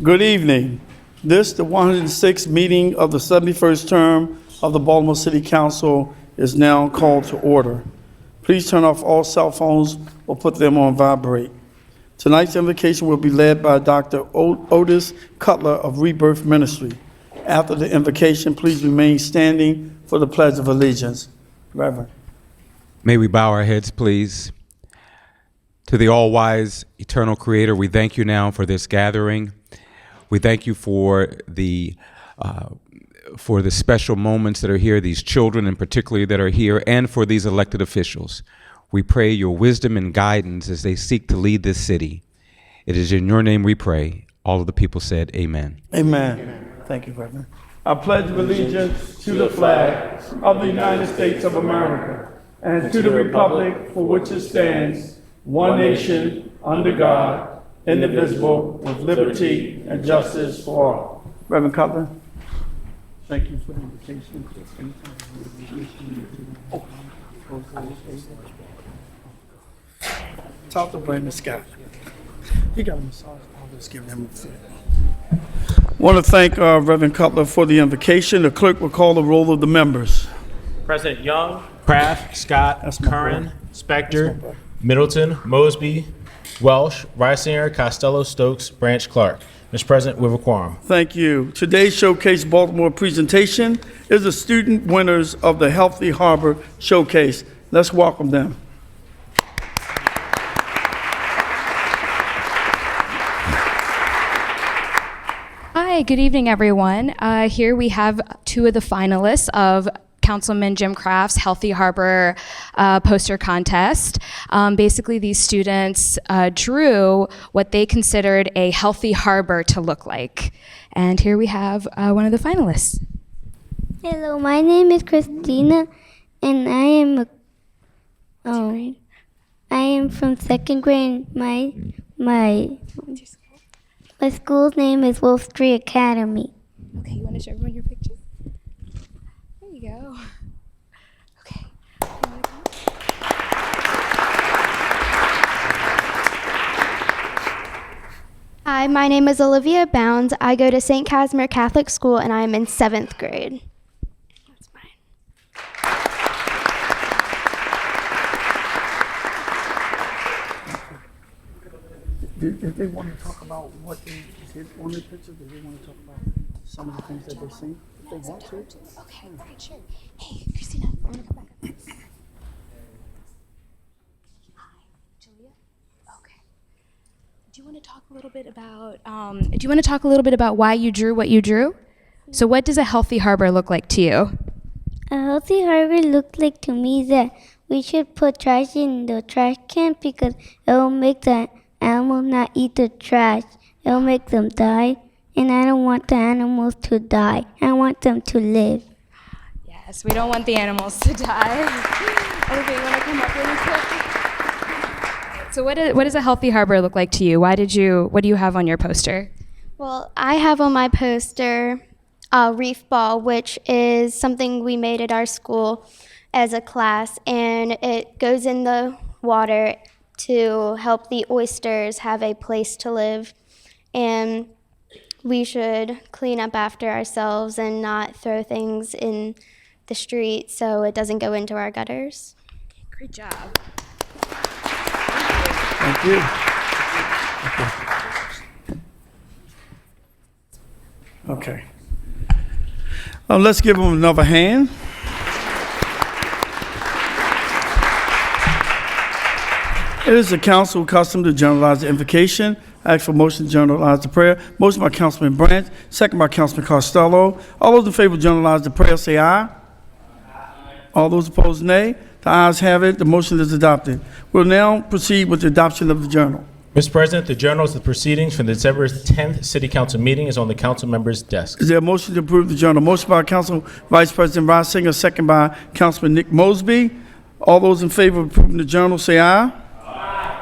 Good evening. This, the 106th meeting of the 71st term of the Baltimore City Council, is now called to order. Please turn off all cell phones or put them on vibrate. Tonight's invocation will be led by Dr. Otis Cutler of Rebirth Ministry. After the invocation, please remain standing for the Pledge of Allegiance. Reverend. May we bow our heads, please. To the all-wise, eternal Creator, we thank you now for this gathering. We thank you for the special moments that are here, these children in particular that are here, and for these elected officials. We pray your wisdom and guidance as they seek to lead this city. It is in your name we pray. All of the people said, amen. Amen. Thank you, Reverend. I pledge allegiance to the flag of the United States of America and to the republic for which it stands, one nation, under God, indivisible, with liberty and justice for all. Reverend Cutler, thank you for the invitation. Talk to Brandon Scott. He got a massage. I'll just give him a fit. I want to thank Reverend Cutler for the invocation. The clerk will call the roll of the members. President Young, Kraft, Scott, Curran, Spector, Middleton, Mosby, Welsh, Reisinger, Costello, Stokes, Branch, Clark. Mr. President, we have a quorum. Thank you. Today's Showcase Baltimore presentation is the student winners of the Healthy Harbor Showcase. Let's welcome them. Hi, good evening, everyone. Here we have two of the finalists of Councilman Jim Kraft's Healthy Harbor poster contest. Basically, these students drew what they considered a healthy harbor to look like. And here we have one of the finalists. Hello, my name is Christina, and I am from second grade. My school's name is Wolf Street Academy. Okay, you want to show everyone your picture? There you go. Okay. Hi, my name is Olivia Bounds. I go to St. Casimir Catholic School, and I'm in 7th grade. That's mine. If they want to talk about what they did on the picture, do they want to talk about some of the things that they've seen? If they want to. Okay, great, sure. Hey, Christina, I want to come back up. Hi, Julia. Okay. Do you want to talk a little bit about why you drew what you drew? So what does a healthy harbor look like to you? A healthy harbor looks like to me that we should put trash in the trash can because it will make the animals not eat the trash. It will make them die. And I don't want the animals to die. I want them to live. Yes, we don't want the animals to die. Okay, you want to come up really quick? So what does a healthy harbor look like to you? What do you have on your poster? Well, I have on my poster a reef ball, which is something we made at our school as a class, and it goes in the water to help the oysters have a place to live. And we should clean up after ourselves and not throw things in the street so it doesn't go into our gutters. Okay, great job. Thank you. Okay. Let's give them another hand. It is the council custom to generalize the invocation. I ask for motion to generalize the prayer. Motion by Councilman Branch, second by Councilman Costello. All those in favor of generalize the prayer say aye. All those opposed, nay. The ayes have it. The motion is adopted. We'll now proceed with the adoption of the journal. Mr. President, the journals of the proceedings from the December 10th City Council meeting is on the council members' desk. Is there a motion to approve the journal? Motion by Council Vice President Reisinger, second by Councilman Nick Mosby. All those in favor of approving the journal say aye.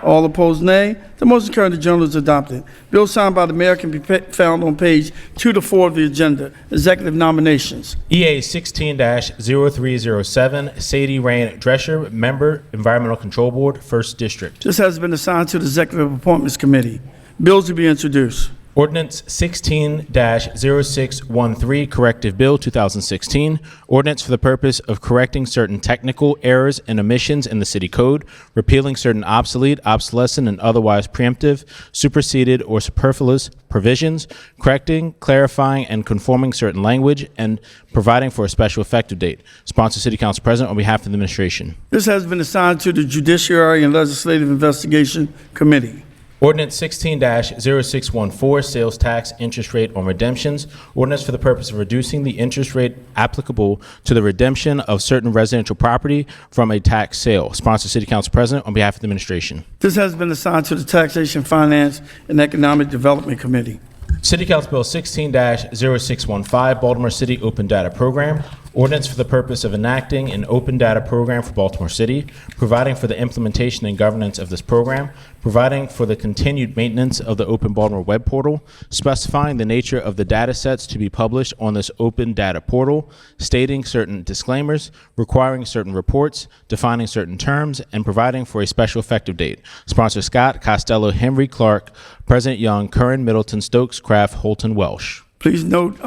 All opposed, nay. The motion carried. The journal is adopted. Bill signed by the mayor can be found on page 2 to 4 of the agenda. Executive nominations. EA 16-0307, Sadie Rain Drescher, Member, Environmental Control Board, 1st District. This has been assigned to the Executive Appointments Committee. Bills to be introduced. Ordinance 16-0613, Corrective Bill 2016, ordinance for the purpose of correcting certain technical errors and omissions in the city code, repealing certain obsolete, obsolescent, and otherwise preemptive, superseded, or superfluous provisions, correcting, clarifying, and conforming certain language, and providing for a special effective date. Sponsor, City Council President, on behalf of the administration. This has been assigned to the Judiciary and Legislative Investigation Committee. Ordinance 16-0614, sales tax interest rate on redemptions. Ordinance for the purpose of reducing the interest rate applicable to the redemption of certain residential property from a tax sale. Sponsor, City Council President, on behalf of the administration. This has been assigned to the Taxation, Finance, and Economic Development Committee. City Council Bill 16-0615, Baltimore City Open Data Program. Ordinance for the purpose of enacting an open data program for Baltimore City, providing for the implementation and governance of this program, providing for the continued maintenance of the Open Baltimore web portal, specifying the nature of the data sets to be published on this open data portal, stating certain disclaimers, requiring certain reports, defining certain terms, and providing for a special effective date. Sponsor Scott, Costello, Henry, Clark, President Young, Curran, Middleton, Stokes, Kraft, Holton, Welsh. Please note,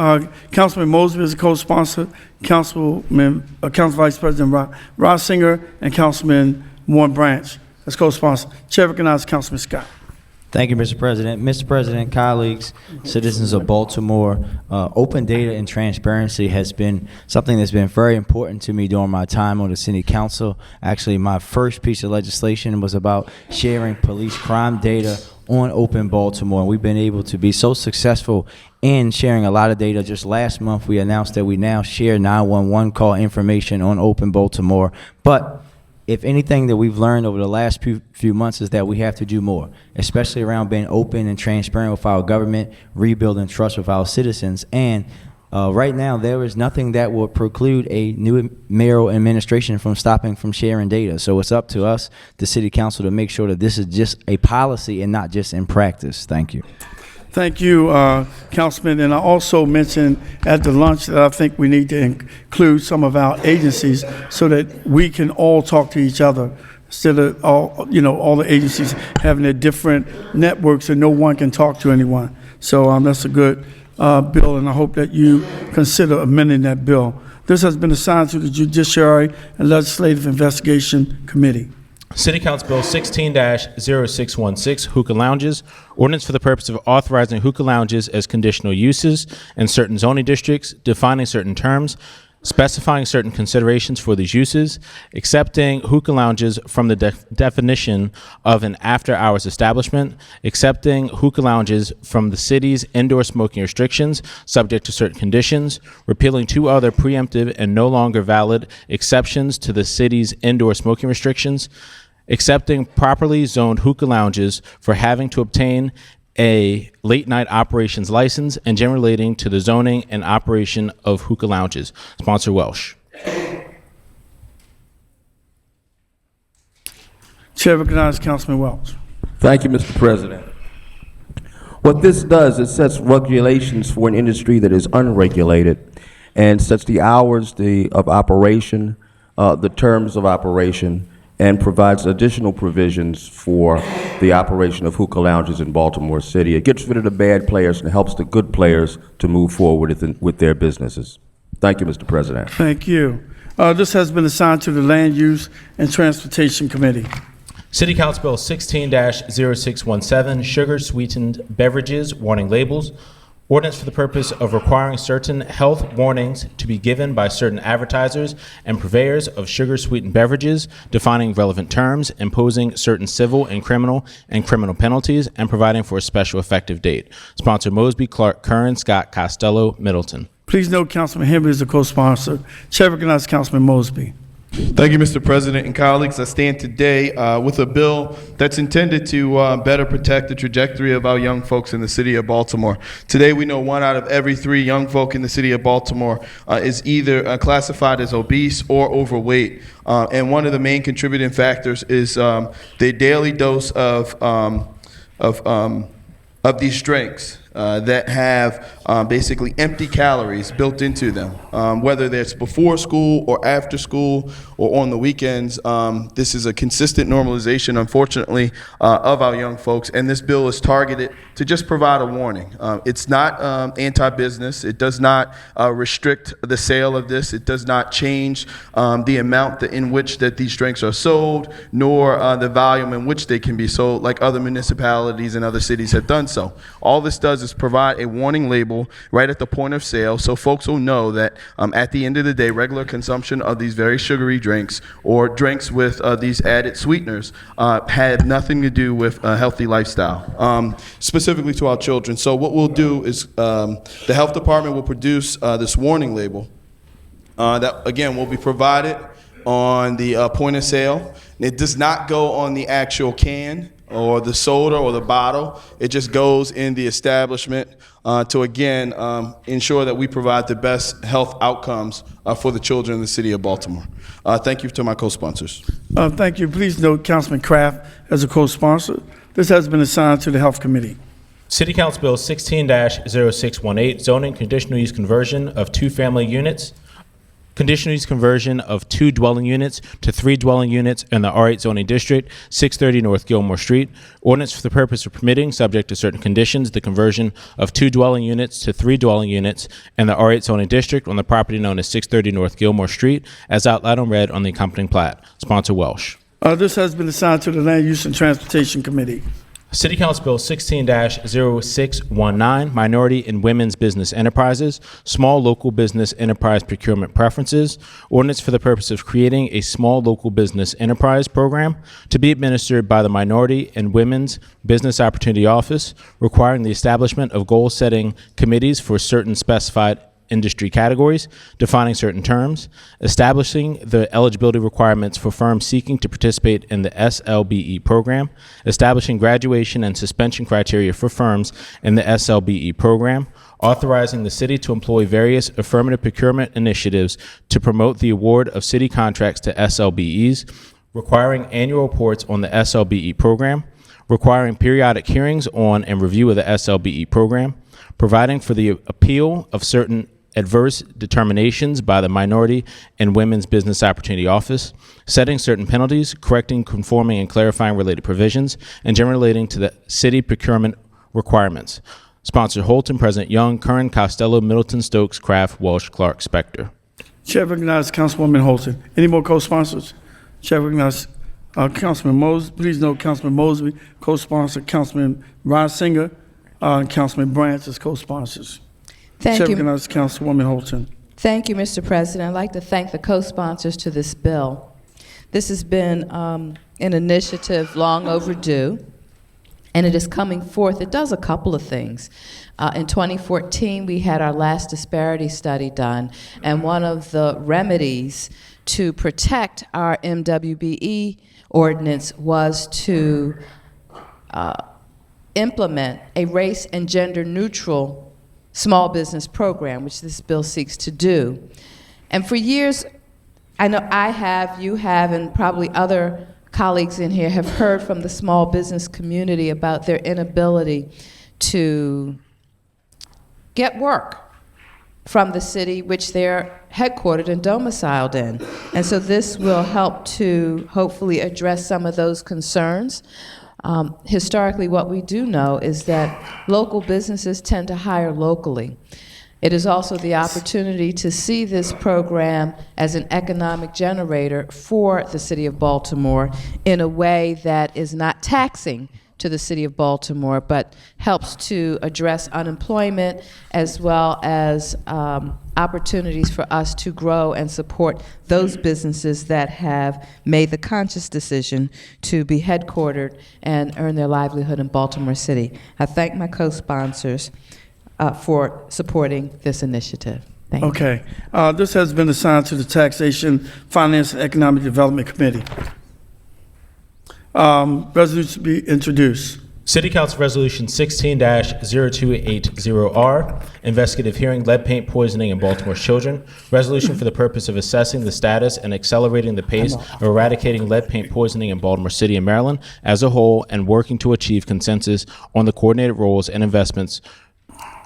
Councilman Mosby is a co-sponsor, Council Vice President Rossinger, and Councilman Warren Branch as co-sponsor. Chair recognizes Councilman Scott. Thank you, Mr. President. Mr. President, colleagues, citizens of Baltimore, open data and transparency has been something that's been very important to me during my time on the City Council. Actually, my first piece of legislation was about sharing police crime data on Open Baltimore, and we've been able to be so successful in sharing a lot of data. Just last month, we announced that we now share 911 call information on Open Baltimore. But if anything that we've learned over the last few months is that we have to do more, especially around being open and transparent with our government, rebuilding trust with our citizens. And right now, there is nothing that will preclude a new mayoral administration from stopping from sharing data. So it's up to us, the City Council, to make sure that this is just a policy and not just in practice. Thank you. Thank you, Councilman. And I also mentioned at the lunch that I think we need to include some of our agencies so that we can all talk to each other instead of all the agencies having their different networks and no one can talk to anyone. So that's a good bill, and I hope that you consider amending that bill. This has been assigned to the Judiciary and Legislative Investigation Committee. City Council Bill 16-0616, hookah lounges. Ordinance for the purpose of authorizing hookah lounges as conditional uses in certain zoning districts, defining certain terms, specifying certain considerations for these uses, accepting hookah lounges from the definition of an after-hours establishment, accepting hookah lounges from the city's indoor smoking restrictions subject to certain conditions, repealing two other preemptive and no longer valid exceptions to the city's indoor smoking restrictions, accepting properly zoned hookah lounges for having to obtain a late-night operations license, and generally relating to the zoning and operation of hookah lounges. Sponsor Welsh. Chair recognizes Councilman Welch. Thank you, Mr. President. What this does, it sets regulations for an industry that is unregulated and sets the hours of operation, the terms of operation, and provides additional provisions for the operation of hookah lounges in Baltimore City. It gets rid of the bad players and helps the good players to move forward with their businesses. Thank you, Mr. President. Thank you. This has been assigned to the Land Use and Transportation Committee. City Council Bill 16-0617, sugar sweetened beverages, warning labels. Ordinance for the purpose of requiring certain health warnings to be given by certain advertisers and purveyors of sugar-sweetened beverages, defining relevant terms, imposing certain civil and criminal penalties, and providing for a special effective date. Sponsor Mosby, Clark, Curran, Scott, Costello, Middleton. Please note Councilman Henry is a co-sponsor. Chair recognizes Councilman Mosby. Thank you, Mr. President and colleagues. I stand today with a bill that's intended to better protect the trajectory of our young folks in the city of Baltimore. Today, we know 1 out of every 3 young folk in the city of Baltimore is either classified as obese or overweight. And one of the main contributing factors is their daily dose of these drinks. that have basically empty calories built into them, whether that's before school or after school or on the weekends. This is a consistent normalization, unfortunately, of our young folks, and this bill is targeted to just provide a warning. It's not anti-business. It does not restrict the sale of this. It does not change the amount in which that these drinks are sold, nor the volume in which they can be sold, like other municipalities and other cities have done so. All this does is provide a warning label right at the point of sale, so folks will know that at the end of the day, regular consumption of these very sugary drinks or drinks with these added sweeteners had nothing to do with a healthy lifestyle, specifically to our children. So what we'll do is the health department will produce this warning label that, again, will be provided on the point of sale. It does not go on the actual can or the soda or the bottle. It just goes in the establishment to, again, ensure that we provide the best health outcomes for the children in the city of Baltimore. Thank you to my co-sponsors. Thank you. Please note Councilman Kraft as a co-sponsor. This has been assigned to the Health Committee. City Council Bill 16-0618, zoning conditional use conversion of 2 family units. Conditional use conversion of 2 dwelling units to 3 dwelling units in the R8 zoning district, 630 North Gilmore Street. Ordinance for the purpose of permitting, subject to certain conditions, the conversion of 2 dwelling units to 3 dwelling units in the R8 zoning district on the property known as 630 North Gilmore Street, as outlined on red on the accompanying plat. Sponsor Welsh. This has been assigned to the Land Use and Transportation Committee. City Council Bill 16-0619, Minority and Women's Business Enterprises, Small Local Business Enterprise Procurement Preferences, Ordinance for the purpose of creating a Small Local Business Enterprise Program to be administered by the Minority and Women's Business Opportunity Office, requiring the establishment of goal-setting committees for certain specified industry categories, defining certain terms, establishing the eligibility requirements for firms seeking to participate in the SLBE program, establishing graduation and suspension criteria for firms in the SLBE program, authorizing the city to employ various affirmative procurement initiatives to promote the award of city contracts to SLBEs, requiring annual reports on the SLBE program, requiring periodic hearings on and review of the SLBE program, providing for the appeal of certain adverse determinations by the Minority and Women's Business Opportunity Office, setting certain penalties, correcting, conforming, and clarifying related provisions, and generally relating to the city procurement requirements. Sponsor Holton, President Young, Curran, Costello, Middleton, Stokes, Kraft, Walsh, Clark, Spector. Chair recognizes Councilwoman Holton. Any more co-sponsors? Chair recognizes Councilman Mosby. Please note Councilman Mosby, co-sponsor, Councilman Reisinger, and Councilman Branch as co-sponsors. Thank Chair you. recognizes Councilwoman Holton. Thank you, Mr. President. I'd like to thank the co-sponsors to this bill. This has been an initiative long overdue, and it is coming forth. It does a couple of things. In 2014, we had our last disparity study done, and one of the remedies to protect our MWBE ordinance was to implement a race and gender neutral small business program, which this bill seeks to do. And for years, I know I have, you have, and probably other colleagues in here have heard from the small business community about their inability to get work from the city which they're headquartered and domiciled in. And so this will help to hopefully address some of those concerns. Historically, what we do know is that local businesses tend to hire locally. It is also the opportunity to see this program as an economic generator for the city of Baltimore in a way that is not taxing to the city of Baltimore, but helps to address unemployment as well as opportunities for us to grow and support those businesses that have made the conscious decision to be headquartered and earn their livelihood in Baltimore City. I thank my co-sponsors for supporting this initiative. Thank you. Okay. This has been assigned to the Taxation, Finance, and Economic Development Committee. Resolution to be introduced. City Council Resolution 16-0280R, investigative hearing lead paint poisoning in Baltimore's children. Resolution for the purpose of assessing the status and accelerating the pace of eradicating lead paint poisoning in Baltimore City and Maryland as a whole, and working to achieve consensus on the coordinated roles and investments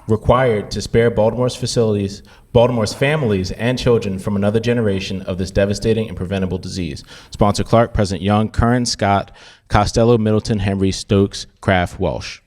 required to spare Baltimore's families and children from another generation of this devastating and preventable disease. Sponsor Clark, President Young, Curran, Scott, Costello, Middleton, Henry, Stokes, Kraft, Welsh.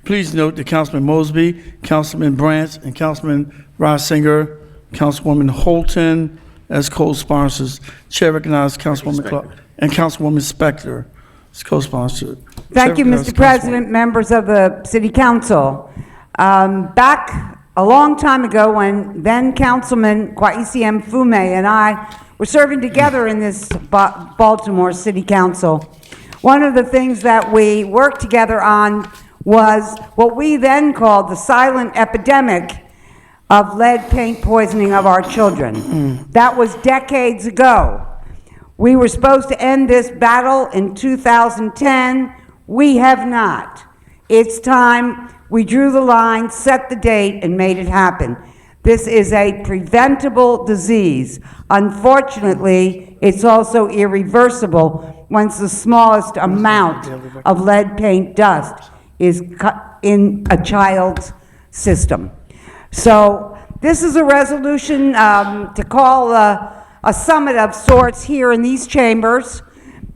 Please note that Councilman Mosby, Councilman Branch, and Councilman Reisinger, Councilwoman Holton as co-sponsors. Chair recognizes Councilwoman Clark and Councilwoman Spector as co-sponsored. Thank you, Chair recognizes Mr. President, members of the City Council. Back a long time ago when then Councilman Kwesi Mfume and I were serving together in this Baltimore City Council, one of the things that we worked together on was what we then called the silent epidemic of lead paint poisoning of our children. That was decades ago. We were supposed to end this battle in 2010. We have not. It's time. We drew the line, set the date, and made it happen. This is a preventable disease. Unfortunately, it's also irreversible once the smallest amount of lead paint dust is in a child's system. So this is a resolution to call a summit of sorts here in these chambers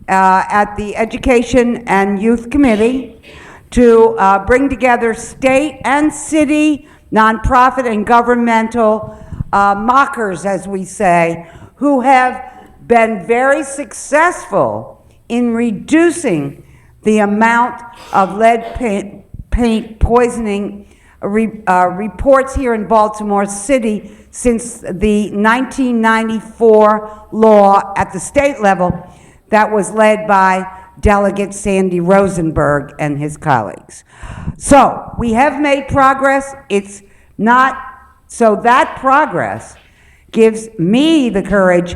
at the Education and Youth Committee to bring together state and city, nonprofit and governmental mockers, as we say, who have been very successful in reducing the amount of lead paint poisoning reports here in Baltimore City since the 1994 law at the state level that was led by Delegate Sandy Rosenberg and his colleagues. So we have made progress. It's not, so that progress gives me the courage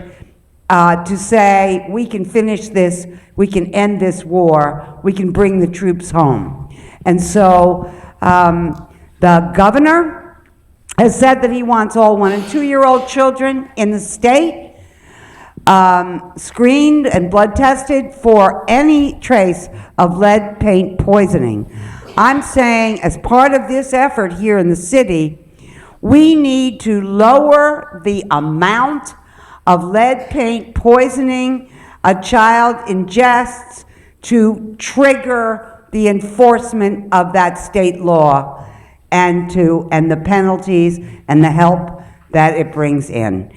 to say we can finish this, we can end this war, we can bring the troops home. And so the governor has said that he wants all 1- and 2-year-old children in the state screened and blood tested for any trace of lead paint poisoning. I'm saying as part of this effort here in the city, we need to lower the amount of lead paint poisoning a child ingests to trigger the enforcement of that state law and the penalties and the help that it brings in.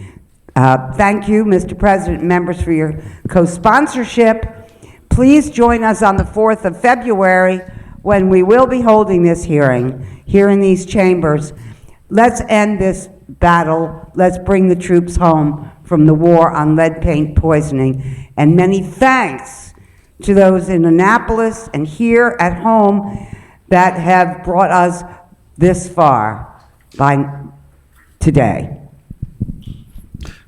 Thank you, Mr. President and members, for your co-sponsorship. Please join us on the 4th of February when we will be holding this hearing here in these chambers. Let's end this battle. Let's bring the troops home from the war on lead paint poisoning. And many thanks to those in Annapolis and here at home that have brought us this far by today.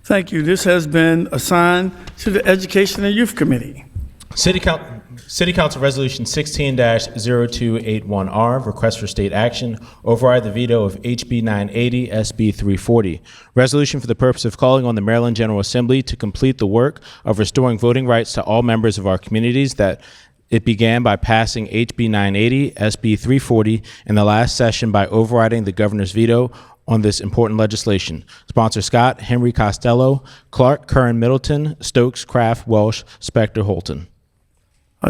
Thank you. This has been assigned to the Education and Youth Committee. City Council Resolution 16-0281R, Request for State Action, override the veto of HB 980, SB 340. Resolution for the purpose of calling on the Maryland General Assembly to complete the work of restoring voting rights to all members of our communities that it began by passing HB 980, SB 340 in the last session by overriding the governor's veto on this important legislation. Sponsor Scott, Henry, Costello, Clark, Curran, Middleton, Stokes, Kraft, Welsh, Spector, Holton.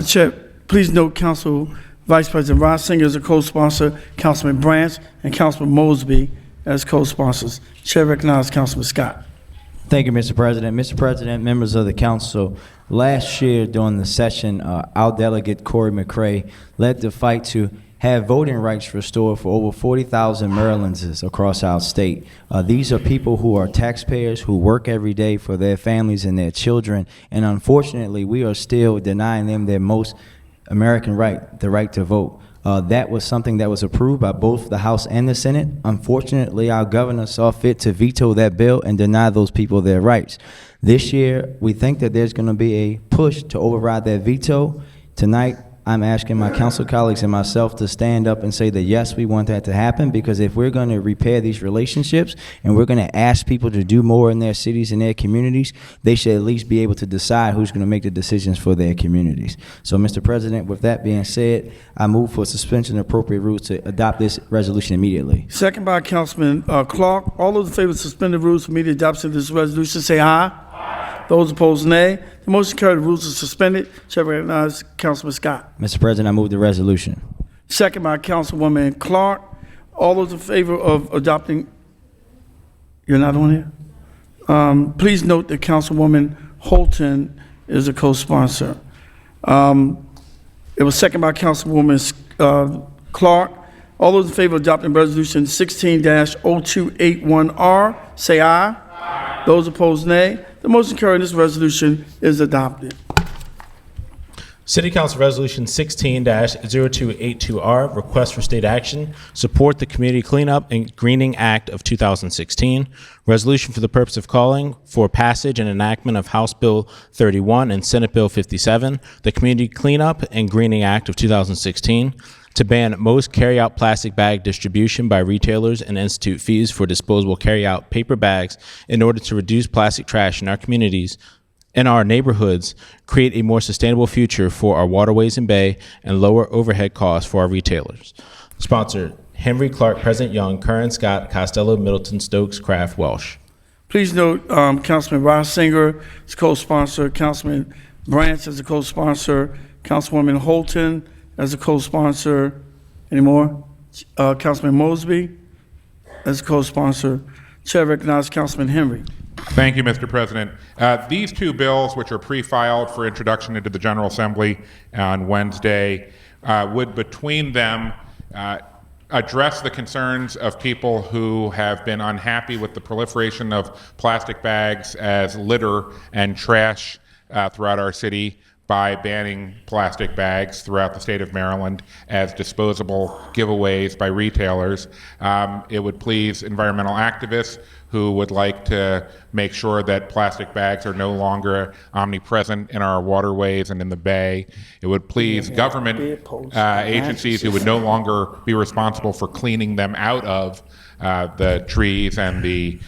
Chair, please note Council Vice President Reisinger is a co-sponsor, Councilman Branch, and Councilman Mosby as co-sponsors. Chair recognizes Councilman Scott. Thank you, Mr. President. Mr. President, members of the council, last year during the session, our delegate Corey McCray led the fight to have voting rights restored for over 40,000 Marylanders across our state. These are people who are taxpayers who work every day for their families and their children, and unfortunately, we are still denying them their most American right, the right to vote. That was something that was approved by both the House and the Senate. Unfortunately, our governor saw fit to veto that bill and deny those people their rights. This year, we think that there's going to be a push to override that veto. Tonight, I'm asking my council colleagues and myself to stand up and say that yes, we want that to happen, because if we're going to repair these relationships and we're going to ask people to do more in their cities and their communities, they should at least be able to decide who's going to make the decisions for their communities. So, Mr. President, with that being said, I move for suspension of appropriate rules to adopt this resolution immediately. Second by Councilman Clark. All those in favor of suspending rules for immediate adoption of this resolution, say aye. Those opposed, nay. The motion carried. The rules are suspended. Chair recognizes Councilman Scott. Mr. President, I move the resolution. Second by Councilwoman Clark. All those in favor of adopting, you're not on here? Please note that Councilwoman Holton is a co-sponsor. It was second by Councilwoman Clark. All those in favor of adopting resolution 16-0281R, say aye. Those opposed, nay. The motion carried. This resolution is adopted. City Council Resolution 16-0282R, request for state action, support the Community Cleanup and Greening Act of 2016. Resolution for the purpose of calling for passage and enactment of House Bill 31 and Senate Bill 57, the Community Cleanup and Greening Act of 2016, to ban most carryout plastic bag distribution by retailers and institute fees for disposable carryout paper bags in order to reduce plastic trash in our communities, in our neighborhoods, create a more sustainable future for our waterways and bay, and lower overhead costs for our retailers. Sponsor, Henry, Clark, President Young, Curran, Scott, Costello, Middleton, Stokes, Kraft, Welsh. Please note, Councilman Reisinger is co-sponsor, Councilman Branch is a co-sponsor, Councilwoman Holton as a co-sponsor. Any more? Councilman Mosby as a co-sponsor. Chair recognizes Councilman Henry. Thank you, Mr. President. These two bills, which are pre-filed for introduction into the General Assembly on Wednesday, would between them address the concerns of people who have been unhappy with the proliferation of plastic bags as litter and trash throughout our city by banning plastic bags throughout the state of Maryland as disposable giveaways by retailers. It would please environmental activists who would like to make sure that plastic bags are no longer omnipresent in our waterways and in the bay. It would please government agencies who would no longer be responsible for cleaning them out of the trees and the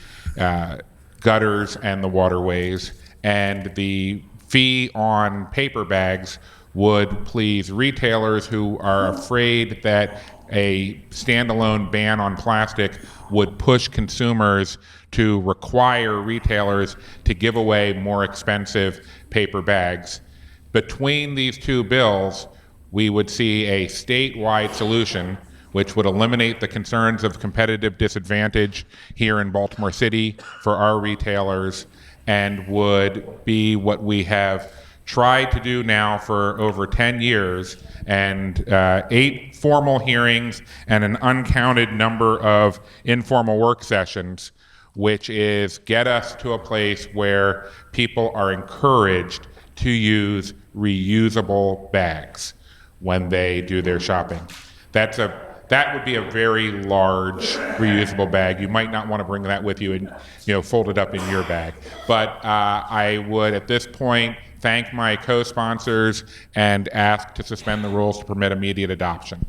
gutters and the waterways. And the fee on paper bags would please retailers who are afraid that a standalone ban on plastic would push consumers to require retailers to give away more expensive paper bags. Between these two bills, we would see a statewide solution which would eliminate the concerns of competitive disadvantage here in Baltimore City for our retailers, and would be what we have tried to do now for over 10 years, and 8 formal hearings and an uncounted number of informal work sessions, which is get us to a place where people are encouraged to use reusable bags when they do their shopping. That would be a very large reusable bag. You might not want to bring that with you and fold it up in your bag. But I would, at this point, thank my co-sponsors and ask to suspend the rules to permit immediate adoption.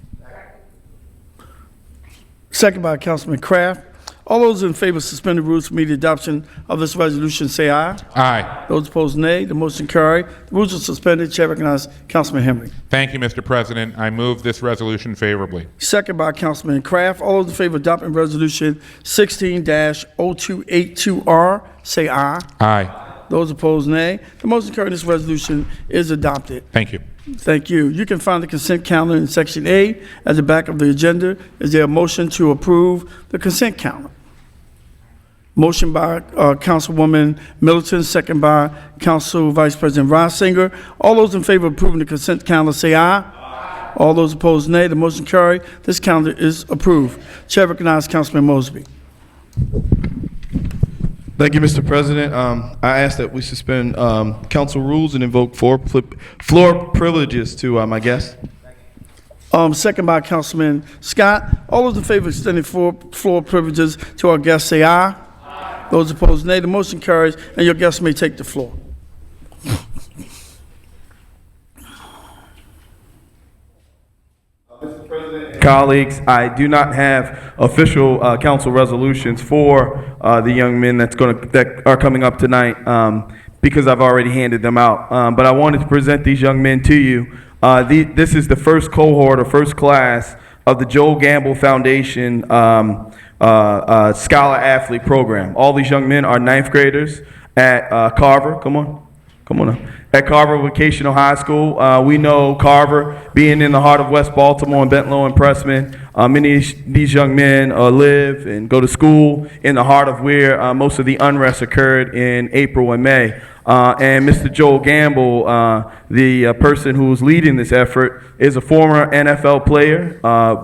Second by Councilman Kraft. All those in favor of suspending rules for immediate adoption of this resolution, say aye. Aye. Those opposed, nay. The motion carried. The rules are suspended. Chair recognizes Councilman Henry. Thank you, Mr. President. I move this resolution favorably. Second by Councilman Kraft. All those in favor of adopting resolution 16-0282R, say aye. Aye. Those opposed, nay. The motion carried. This resolution is adopted. Thank you. Thank you. You can find the consent calendar in Section A at the back of the agenda. Is there a motion to approve the consent calendar? Motion by Councilwoman Middleton, second by Council Vice President Reisinger. All those in favor of approving the consent calendar, say aye. Aye. All those opposed, nay. The motion carried. This calendar is approved. Chair recognizes Councilman Mosby. Thank you, Mr. President. I ask that we suspend council rules and invoke floor privileges to my guests. Second by Councilman Scott. All those in favor of extending floor privileges to our guests, say aye. Aye. Those opposed, nay. The motion carries, and your guests may take the floor. colleagues, I do not have official council resolutions for the young men that are coming up tonight because I've already handed them out. But I wanted to present these young men to you. This is the first cohort or first class of the Joel Gamble Foundation Scholar Athlete Program. All these young men are ninth graders at Carver. Come on up. At Carver Vocational High School. We know Carver being in the heart of West Baltimore and Bentlow and Pressman. Many of these young men live and go to school in the heart of where most of the unrest occurred in April and May. And Mr. Joel Gamble, the person who is leading this effort, is a former NFL player,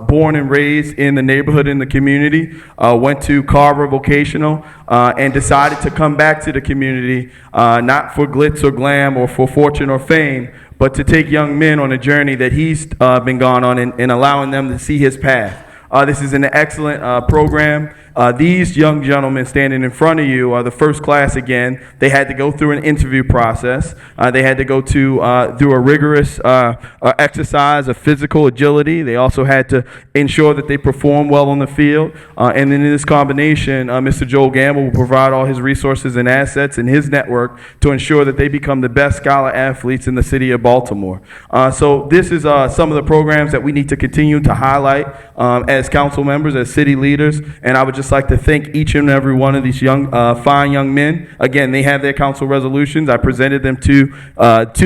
born and raised in the neighborhood, in the community, went to Carver Vocational, and decided to come back to the community, not for glitz or glam or for fortune or fame, but to take young men on a journey that he's been gone on and allowing them to see his path. This is an excellent program. These young gentlemen standing in front of you are the first class again. They had to go through an interview process. They had to go through a rigorous exercise of physical agility. They also had to ensure that they perform well on the field. And then in this combination, Mr. Joel Gamble will provide all his resources and assets and his network to ensure that they become the best scholar athletes in the city of Baltimore. So this is some of the programs that we need to continue to highlight as council members, as city leaders, and I would just like to thank each and every one of these young, fine young men. Again, they have their council resolutions. I presented them to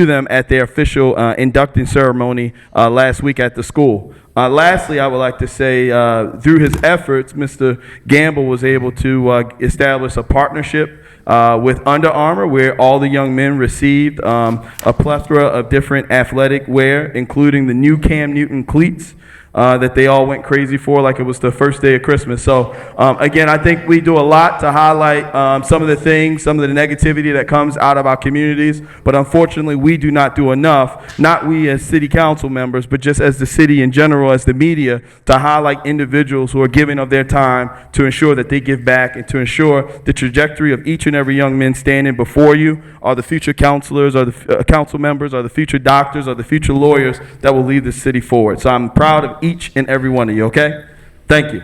them at their official inducting ceremony last week at the school. Lastly, I would like to say, through his efforts, Mr. Gamble was able to establish a partnership with Under Armour, where all the young men received a plethora of different athletic wear, including the new Cam Newton cleats that they all went crazy for like it was the first day of Christmas. So again, I think we do a lot to highlight some of the things, some of the negativity that comes out of our communities, but unfortunately we do not do enough, not we as city council members, but just as the city in general, as the media, to highlight individuals who are giving of their time to ensure that they give back and to ensure the trajectory of each and every young man standing before you are the future counselors, or the council members, or the future doctors, or the future lawyers that will lead the city forward. So I'm proud of each and every one of you, okay? Thank you.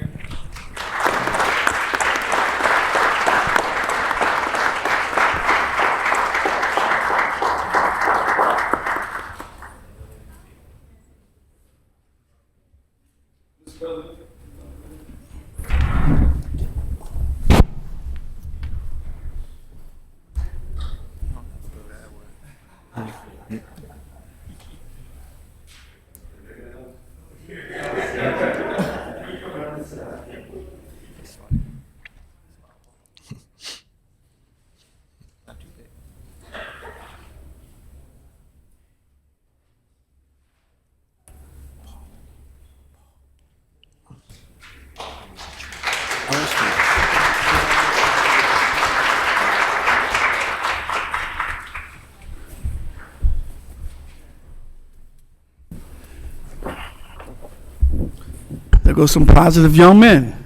There goes some positive young men.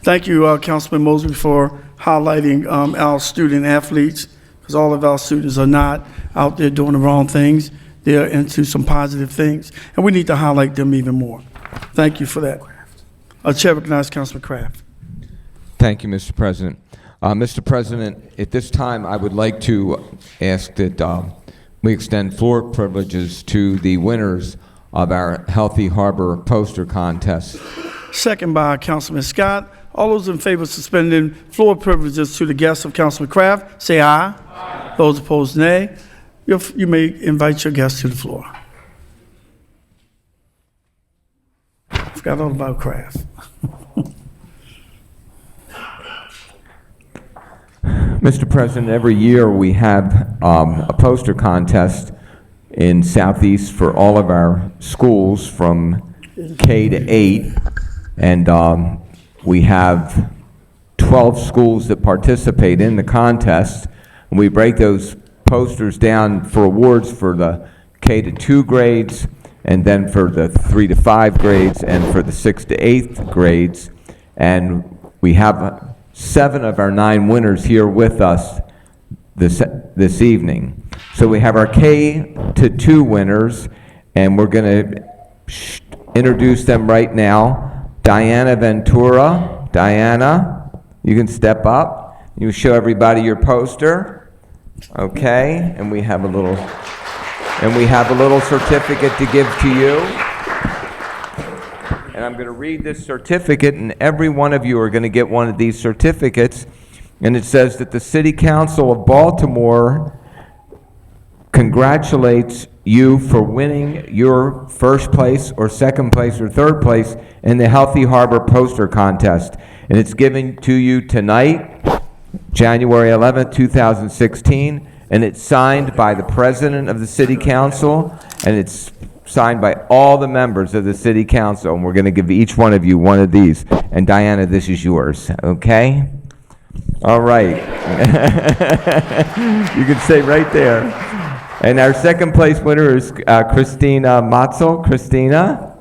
Thank you, Councilman Mosley, for highlighting our student athletes, because all of our students are not out there doing the wrong things. They're into some positive things, and we need to highlight them even more. Thank you for that. Chair recognizes Councilman Kraft. Thank you, Mr. President. Mr. President, at this time, I would like to ask that we extend floor privileges to the winners of our Healthy Harbor poster contest. Second by Councilman Scott. All those in favor of suspending floor privileges to the guests of Councilman Kraft, say aye. Aye. Those opposed, nay. You may invite your guests to the floor. Forgot all about Kraft. Mr. President, every year we have a poster contest in Southeast for all of our schools from K to 8, and we have 12 schools that participate in the contest, and we break those posters down for awards for the K to 2 grades, and then for the 3 to 5 grades, and for the 6 to 8 grades, and we have 7 of our 9 winners here with us this evening. So we have our K to 2 winners, and we're going to introduce them right now. Diana Ventura. Diana, you can step up. You show everybody your poster. Okay, and we have a little certificate to give to you. And I'm going to read this certificate, and every one of you are going to get one of these certificates. And it says that the City Council of Baltimore congratulates you for winning your first place or second place or third place in the Healthy Harbor Poster Contest. And it's given to you tonight, January 11th, 2016. And it's signed by the President of the City Council, and it's signed by all the members of the City Council. And we're going to give each one of you one of these. And Diana, this is yours, okay? All right. You can stay right there. And our second place winner is Christina Matzel. Christina.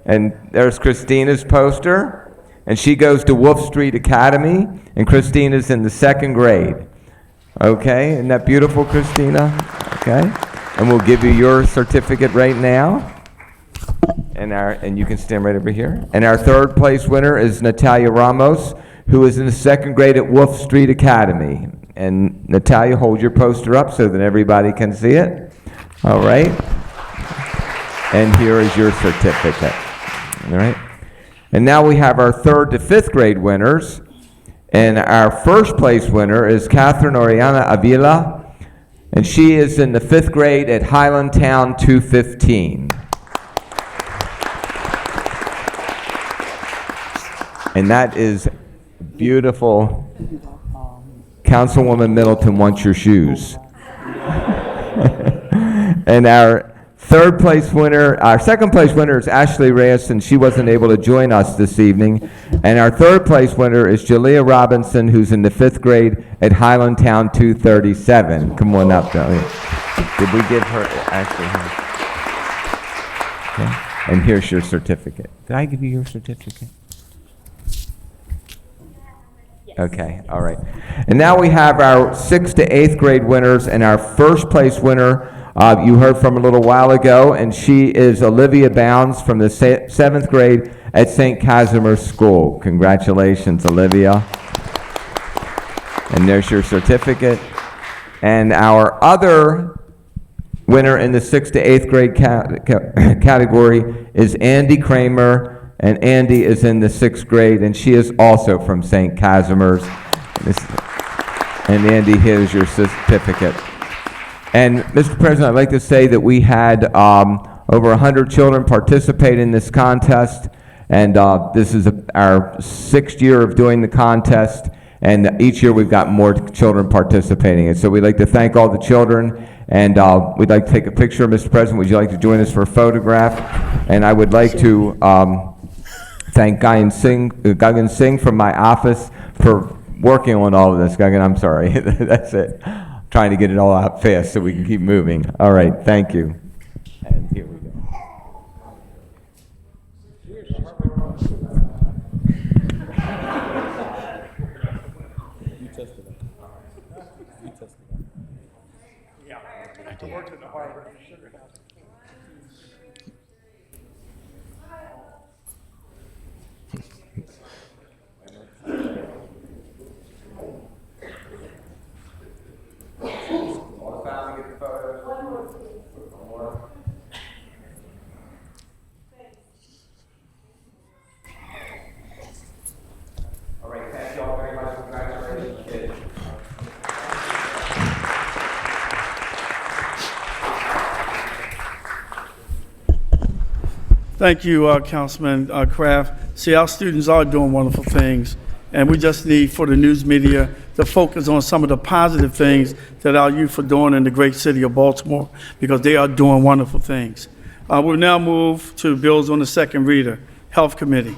And there's Christina's poster. And she goes to Wolf Street Academy. And Christina's in the 2nd grade. Okay, isn't that beautiful, Christina? Okay. And we'll give you your certificate right now. And you can stand right over here. And our third place winner is Natalia Ramos, who is in the 2nd grade at Wolf Street Academy. And Natalia, hold your poster up so that everybody can see it. All right. And here is your certificate. All right. And now we have our 3rd to 5th grade winners. And our first place winner is Catherine Oriana Avila. And she is in the 5th grade at Highlandtown 215. And that is beautiful. Councilwoman Middleton wants your shoes. And our third place winner, our second place winner is Ashley Reyes, and she wasn't able to join us this evening. And our third place winner is Jalea Robinson, who's in the 5th grade at Highlandtown 237. Come on up, Jalea. Did we give her, Ashley? Okay. And here's your certificate. Did I give you your certificate? Okay, all right. And now we have our 6th to 8th grade winners, and our first place winner you heard from a little while ago, and she is Olivia Bounds from the 7th grade at St. Casimir School. Congratulations, Olivia. And there's your certificate. And our other winner in the 6th to 8th grade category is Andy Kramer. And Andy is in the 6th grade, and she is also from St. Casimir's. And Andy, here's your certificate. And Mr. President, I'd like to say that we had over 100 children participate in this contest, and this is our 6th year of doing the contest, and each year we've got more children participating. And so we'd like to thank all the children, and we'd like to take a picture. Mr. President, would you like to join us for a photograph? And I would like to thank Gagan Singh from my office for working on all of this. Gagan, I'm sorry. That's it. Trying to get it all out fast so we can keep moving. All right, thank you. And here we go. Thank you, Councilman Kraft. See, our students are doing wonderful things, and we just need for the news media to focus on some of the positive things that our youth are doing in the great city of Baltimore, because they are doing wonderful things. We'll now move to bills on the second reader. Health Committee.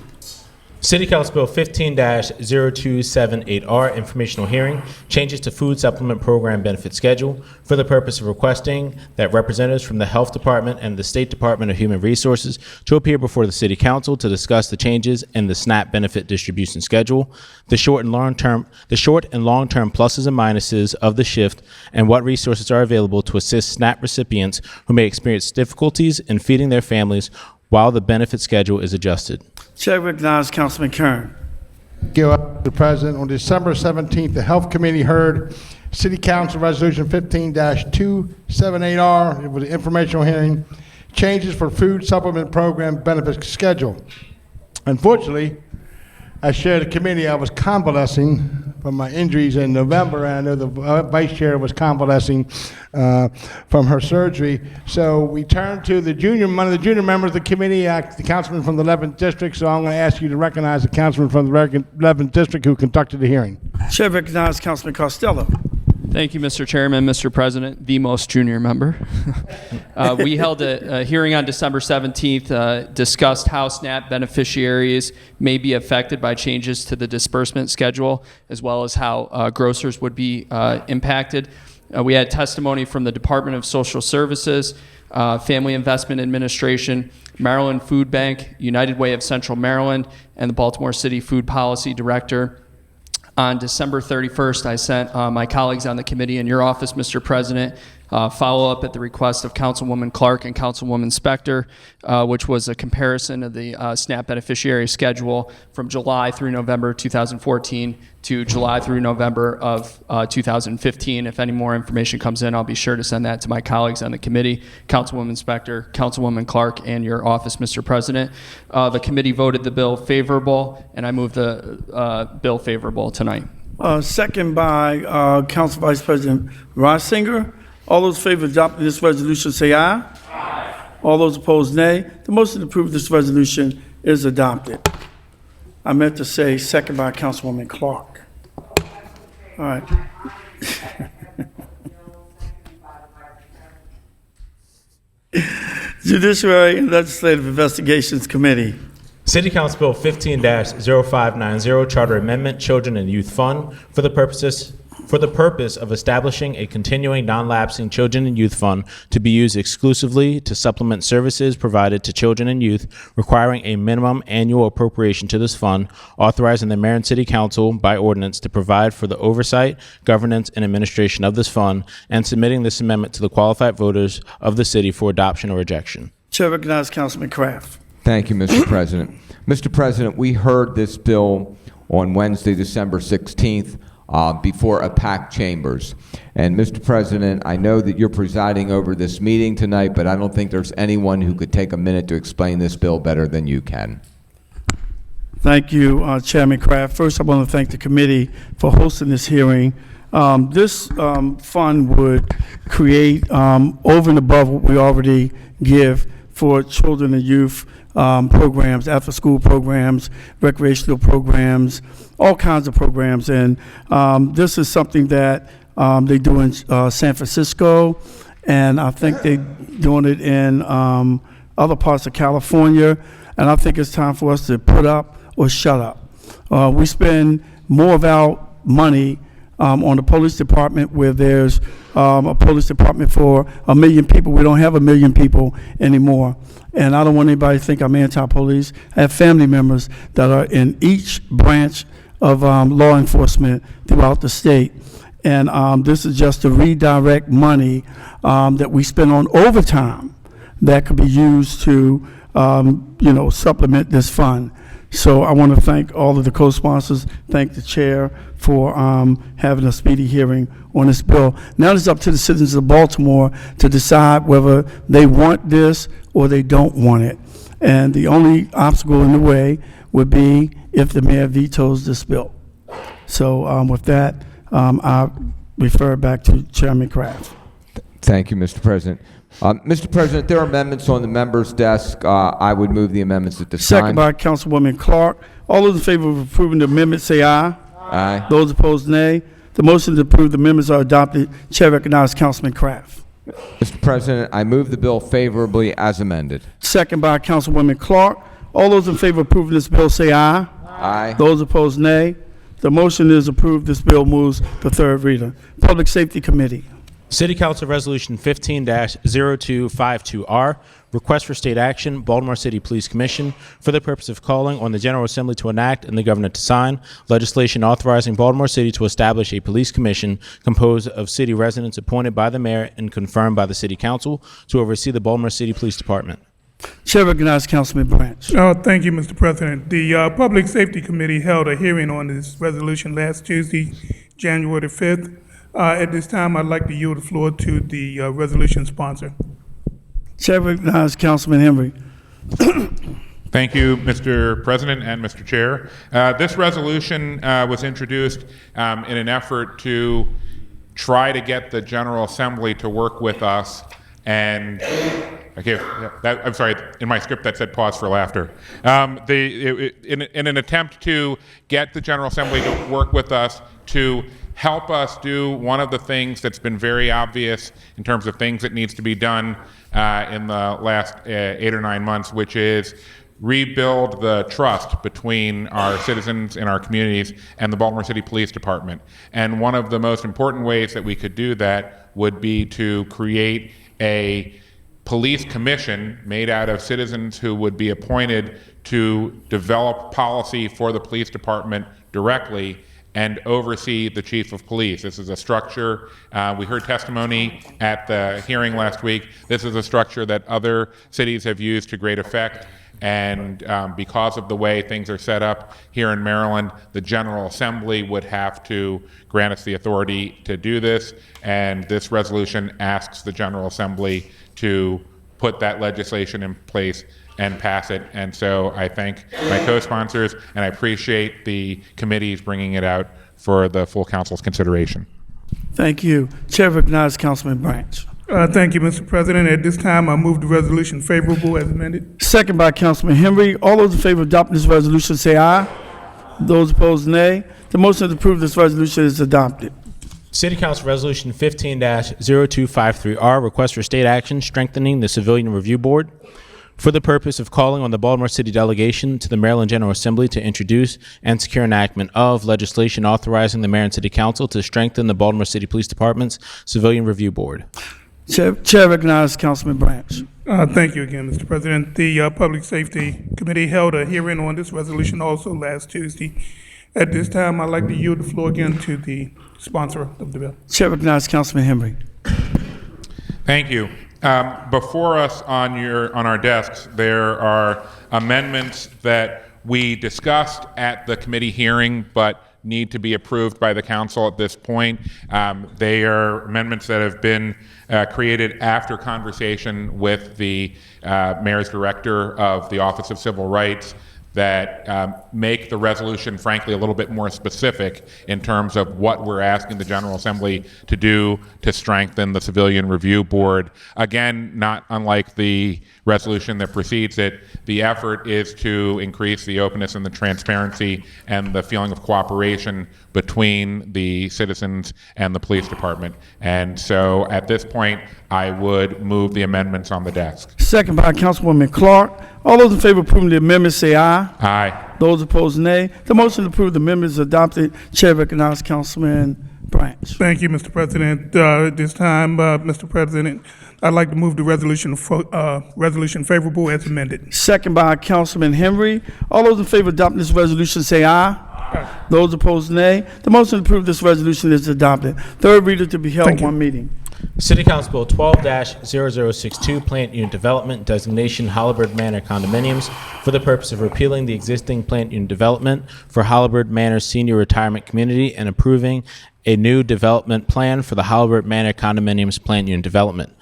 City Council Bill 15-0278R, informational hearing, changes to food supplement program benefit schedule, for the purpose of requesting that representatives from the Health Department and the State Department of Human Resources to appear before the City Council to discuss the changes in the SNAP benefit distribution schedule, the short and long-term pluses and minuses of the shift, and what resources are available to assist SNAP recipients who may experience difficulties in feeding their families while the benefit schedule is adjusted. Chair recognizes Councilman Kern. Thank you, Mr. President. On December 17th, the Health Committee heard City Council Resolution 15-278R. It was an informational hearing. Changes for food supplement program benefit schedule. Unfortunately, as chair of the committee, I was convalescing from my injuries in November, and I know the vice chair was convalescing from her surgery. So we turned to one of the junior members of the committee, the councilman from the 11th district. So I'm going to ask you to recognize the councilman from the 11th district who conducted the hearing. Chair recognizes Councilman Costello. Thank you, Mr. Chairman, Mr. President, the most junior member. We held a hearing on December 17th, discussed how SNAP beneficiaries may be affected by changes to the disbursement schedule, as well as how grocers would be impacted. We had testimony from the Department of Social Services, Family Investment Administration, Maryland Food Bank, United Way of Central Maryland, and the Baltimore City Food Policy Director. On December 31st, I sent my colleagues on the committee in your office, Mr. President, follow-up at the request of Councilwoman Clark and Councilwoman Spector, which was a comparison of the SNAP beneficiary schedule from July through November 2014 to July through November of 2015. If any more information comes in, I'll be sure to send that to my colleagues on the committee, Councilwoman Spector, Councilwoman Clark, and your office, Mr. President. The committee voted the bill favorable, and I move the bill favorable tonight. Second by Council Vice President Reisinger. All those in favor of adopting this resolution say aye. Aye. All those opposed, nay. The motion to approve this resolution is adopted. I meant to say second by Councilwoman Clark. All right. Judiciary and Legislative Investigations Committee. City Council Bill 15-0590, Charter Amendment, Children and Youth Fund, for the purpose of establishing a continuing non-lapsing children and youth fund to be used exclusively to supplement services provided to children and youth, requiring a minimum annual appropriation to this fund, authorizing the mayor and city council by ordinance to provide for the oversight, governance, and administration of this fund, and submitting this amendment to the qualified voters of the city for adoption or rejection. Chair recognizes Councilman Kraft. Thank you, Mr. President. Mr. President, we heard this bill on Wednesday, December 16th, before a packed chambers. And Mr. President, I know that you're presiding over this meeting tonight, but I don't think there's anyone who could take a minute to explain this bill better than you can. Thank you, Chairman Kraft. First, I want to thank the committee for hosting this hearing. This fund would create, over and above what we already give for children and youth programs, after-school programs, recreational programs, all kinds of programs. And this is something that they do in San Francisco, and I think they're doing it in other parts of California. And I think it's time for us to put up or shut up. We spend more of our money on the police department, where there's a police department for 1 million people. We don't have 1 million people anymore. And I don't want anybody to think I'm anti-police. I have family members that are in each branch of law enforcement throughout the state. And this is just to redirect money that we spend on overtime that could be used to, supplement this fund. So I want to thank all of the co-sponsors, thank the chair for having a speedy hearing on this bill. Now it's up to the citizens of Baltimore to decide whether they want this or they don't want it. And the only obstacle in the way would be if the mayor vetoes this bill. So with that, I refer back to Chairman Kraft. Thank you, Mr. President. Mr. President, there are amendments on the member's desk. I would move the amendments at this time. Second by Councilwoman Clark. All those in favor of approving the amendment say aye. Aye. Those opposed, nay. The motion to approve the amendments are adopted. Chair recognizes Councilman Kraft. Mr. President, I move the bill favorably as amended. Second by Councilwoman Clark. All those in favor of approving this bill say aye. Aye. Those opposed, nay. The motion is approved. This bill moves to third reader. Public Safety Committee. City Council Resolution 15-0252R, request for state action, Baltimore City Police Commission, for the purpose of calling on the General Assembly to enact and the Governor to sign legislation authorizing Baltimore City to establish a police commission composed of city residents appointed by the mayor and confirmed by the City Council to oversee the Baltimore City Police Department. Chair recognizes Councilman Branch. Thank you, Mr. President. The Public Safety Committee held a hearing on this resolution last Tuesday, January the 5th. At this time, I'd like to yield the floor to the resolution sponsor. Chair recognizes Councilman Henry. Thank you, Mr. President and Mr. Chair. This resolution was introduced in an effort to try to get the General Assembly to work with us. And okay, I'm sorry. In my script, that said pause for laughter. In an attempt to get the General Assembly to work with us to help us do one of the things that's been very obvious in terms of things that needs to be done in the last 8 or 9 months, which is rebuild the trust between our citizens and our communities and the Baltimore City Police Department. And one of the most important ways that we could do that would be to create a police commission made out of citizens who would be appointed to develop policy for the police department directly and oversee the chief of police. This is a structure, we heard testimony at the hearing last week. This is a structure that other cities have used to great effect. And because of the way things are set up here in Maryland, the General Assembly would have to grant us the authority to do this. And this resolution asks the General Assembly to put that legislation in place and pass it. And so I thank my co-sponsors, and I appreciate the committees bringing it out for the full council's consideration. Thank you. Chair recognizes Councilman Branch. Thank you, Mr. President. At this time, I move the resolution favorable as amended. Second by Councilman Henry. All those in favor of adopting this resolution say aye. Those opposed, nay. The motion to approve this resolution is adopted. City Council Resolution 15-0253R, request for state action strengthening the Civilian Review Board. For the purpose of calling on the Baltimore City delegation to the Maryland General Assembly to introduce and secure enactment of legislation authorizing the mayor and city council to strengthen the Baltimore City Police Department's Civilian Review Board. Chair recognizes Councilman Branch. Thank you again, Mr. President. The Public Safety Committee held a hearing on this resolution also last Tuesday. At this time, I'd like to yield the floor again to the sponsor of the bill. Chair recognizes Councilman Henry. Thank you. Before us on our desks, there are amendments that we discussed at the committee hearing, but need to be approved by the council at this point. They are amendments that have been created after conversation with the mayor's director of the Office of Civil Rights that make the resolution, frankly, a little bit more specific in terms of what we're asking the General Assembly to do to strengthen the Civilian Review Board. Again, not unlike the resolution that precedes it, the effort is to increase the openness and the transparency and the feeling of cooperation between the citizens and the police department. And so at this point, I would move the amendments on the desk. Second by Councilwoman Clark. All those in favor of approving the amendment say aye. Aye. Those opposed, nay. The motion to approve the amendment is adopted. Chair recognizes Councilman Branch. Thank you, Mr. President. At this time, Mr. President, I'd like to move the resolution favorable as amended. Second by Councilman Henry. All those in favor of adopting this resolution say aye. Those opposed, nay. The motion to approve this resolution is adopted. Third reader to be held one meeting. City Council Bill 12-0062, Plant Unit Development, Designation Halliburton Manor Condominiums, for the purpose of repealing the existing Plant Unit Development for Halliburton Manor Senior Retirement Community and approving a new development plan for the Halliburton Manor Condominiums Plant Unit Development.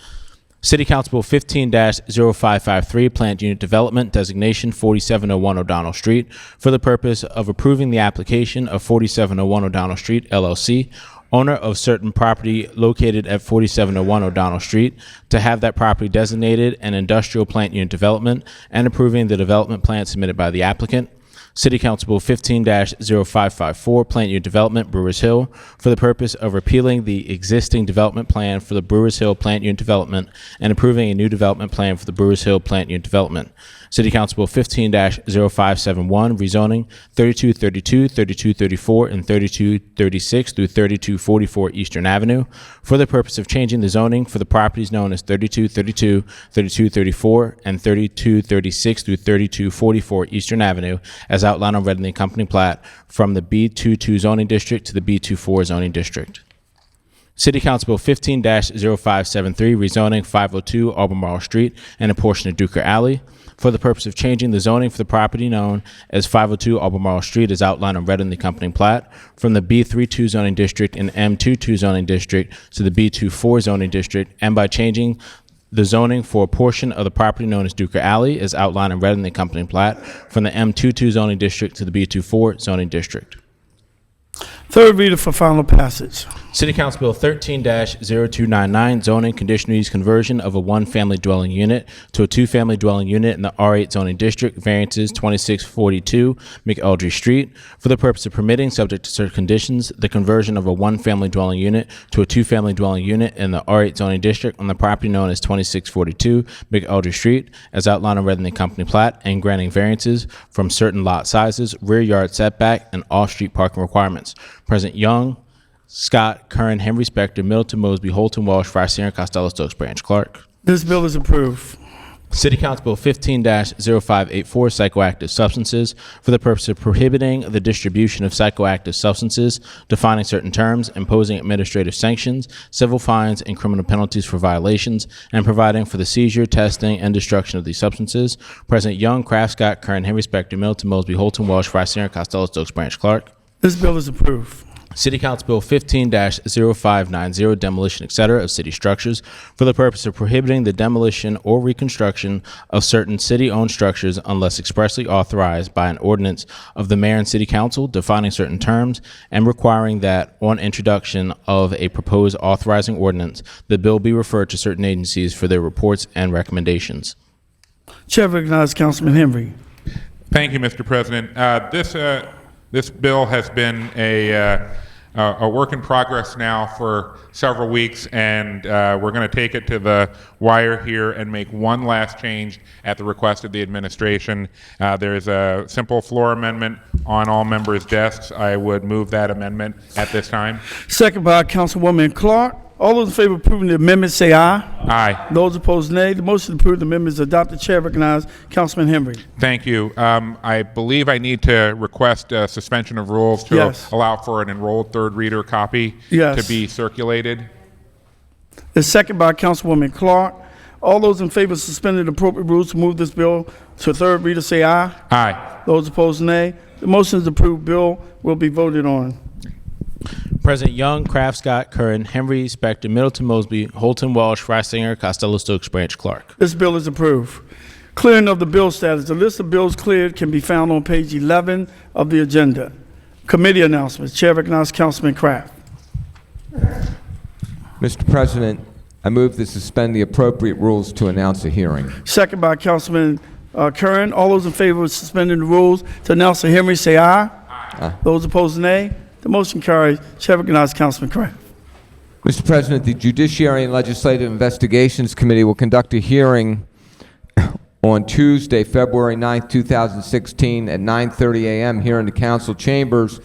City Council Bill 15-0553, Plant Unit Development, Designation 4701 O'Donnell Street, for the purpose of approving the application of 4701 O'Donnell Street, LLC, owner of certain property located at 4701 O'Donnell Street, to have that property designated an industrial plant unit development and approving the development plan submitted by the applicant. City Council Bill 15-0554, Plant Unit Development, Brewers Hill, for the purpose of repealing the existing development plan for the Brewers Hill Plant Unit Development and approving a new development plan for the Brewers Hill Plant Unit Development. City Council Bill 15-0571, rezoning 3232, 3234, and 3236 through 3244 Eastern Avenue, for the purpose of changing the zoning for the properties known as 3232, 3234, and 3236 through 3244 Eastern Avenue, as outlined on red in the accompanying plat, from the B22 zoning district to the B24 zoning district. City Council Bill 15-0573, rezoning 502 Albemarle Street and a portion of Duker Alley for the purpose of changing the zoning for the property known as 502 Albemarle Street as outlined in red in the accompanying plat from the B32 zoning district and M22 zoning district to the B24 zoning district, and by changing the zoning for a portion of the property known as Duker Alley as outlined in red in the accompanying plat from the M22 zoning district to the B24 zoning district. Third reader for final passage. City Council Bill 13-0299, zoning conditional use conversion of a one-family dwelling unit to a two-family dwelling unit in the R8 zoning district, variances 2642 McElderry Street, for the purpose of permitting, subject to certain conditions, the conversion of a one-family dwelling unit to a two-family dwelling unit in the R8 zoning district on the property known as 2642 McElderry Street, as outlined and read in the company plat, and granting variances from certain lot sizes, rear yard setback, and off-street parking requirements. President Young, Scott, Curran, Henry, Specter, Middleton, Mosby, Holton, Walsh, Fryer, Costello, Stokes, Branch, Clark. This bill is approved. City Council Bill 15-0584, psychoactive substances, for the purpose of prohibiting the distribution of psychoactive substances, defining certain terms, imposing administrative sanctions, civil fines, and criminal penalties for violations, and providing for the seizure, testing, and destruction of these substances. President Young, Kraft, Scott, Curran, Henry, Specter, Middleton, Mosby, Holton, Walsh, Fryer, Costello, Stokes, Branch, Clark. This bill is approved. City Council Bill 15-0590, demolition, etc., of city structures, for the purpose of prohibiting the demolition or reconstruction of certain city-owned structures unless expressly authorized by an ordinance of the mayor and city council, defining certain terms, and requiring that on introduction of a proposed authorizing ordinance, the bill be referred to certain agencies for their reports and recommendations. Chair recognizes Councilman Henry. Thank you, Mr. President. This bill has been a work in progress now for several weeks, and we're going to take it to the wire here and make one last change at the request of the administration. There is a simple floor amendment on all members' desks. I would move that amendment at this time. Second by Councilwoman Clark. All those in favor of approving the amendment say aye. Aye. Those opposed, nay. The motion to approve the amendment is adopted. Chair recognizes Councilman Henry. Thank you. I believe I need to request a suspension of rules to allow for an enrolled third reader copy to be circulated. The second by Councilwoman Clark. All those in favor of suspending the appropriate rules to move this bill to third reader say aye. Aye. Those opposed, nay. The motion is approved. Bill will be voted on. President Young, Kraft, Scott, Curran, Henry, Specter, Middleton, Mosby, Holton, Walsh, Fryer, Costello, Stokes, Branch, Clark. This bill is approved. Clearing of the bill status. The list of bills cleared can be found on page 11 of the agenda. Committee announcements. Chair recognizes Councilman Kraft. Mr. President, I move to suspend the appropriate rules to announce a hearing. Second by Councilman Curran. All those in favor of suspending the rules to announce a hearing say aye. Aye. Those opposed, nay. The motion carries. Chair recognizes Councilman Kraft. Mr. President, the Judiciary and Legislative Investigations Committee will conduct a hearing on Tuesday, February 9th, 2016 at 9:30 a.m. here in the council chambers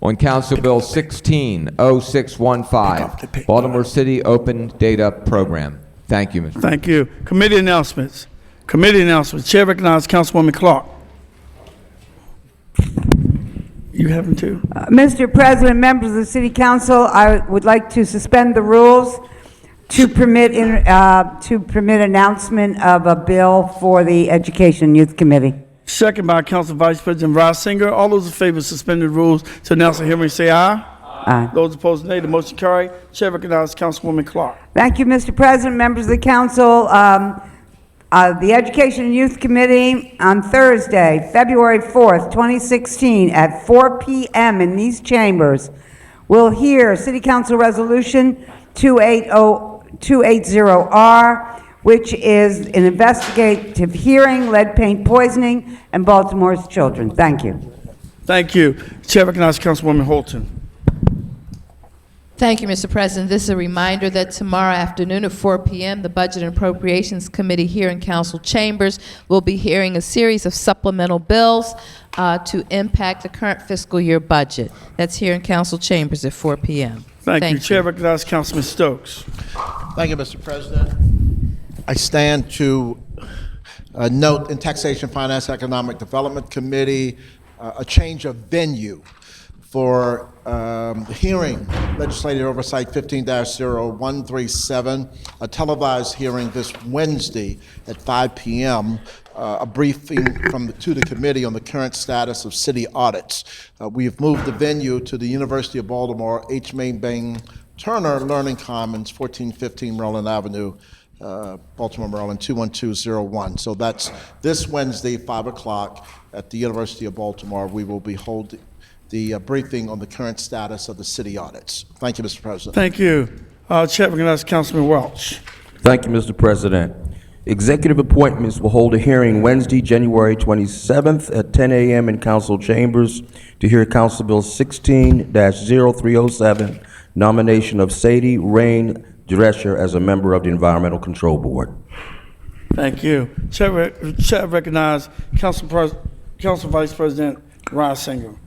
on Council Bill 16-0615, Baltimore City Open Data Program. Thank you, Mr. President. Thank you. Committee announcements. Committee announcements. Chair recognizes Councilwoman Clark. You have them too? Mr. President, members of the City Council, I would like to suspend the rules to permit announcement of a bill for the Education and Youth Committee. Second by Council Vice President Reisinger. All those in favor of suspending the rules to announce a hearing say aye. Aye. Those opposed, nay. The motion carried. Chair recognizes Councilwoman Clark. Thank you, Mr. President, members of the council. The Education and Youth Committee on Thursday, February 4th, 2016, at 4 p.m. in these chambers, will hear City Council Resolution 280R, which is an investigative hearing, lead paint poisoning, and Baltimore's children. Thank you. Thank you. Chair recognizes Councilwoman Holton. Thank you, Mr. President. This is a reminder that tomorrow afternoon at 4 p.m., the Budget and Appropriations Committee here in Council Chambers will be hearing a series of supplemental bills to impact the current fiscal year budget. That's here in Council Chambers at 4 p.m. Thank you. Chair recognizes Councilman Stokes. Thank you, Mr. President. I stand to note in Taxation, Finance, Economic Development Committee a change of venue for hearing Legislative Oversight 15-0137, a televised hearing this Wednesday at 5 p.m., a briefing to the committee on the current status of city audits. We have moved the venue to the University of Baltimore H. Main Bang Turner Learning Commons, 1415 Maryland Avenue, Baltimore, Maryland, 21201. So that's this Wednesday, 5 o'clock at the University of Baltimore. We will be holding the briefing on the current status of the city audits. Thank you, Mr. President. Thank you. Chair recognizes Councilman Welch. Thank you, Mr. President. Executive appointments will hold a hearing Wednesday, January 27th at 10 a.m. in council chambers to hear Council Bill 16-0307, nomination of Sadie Rain Drescher as a member of the Environmental Control Board. Thank you. Chair recognizes Council Vice President Reisinger.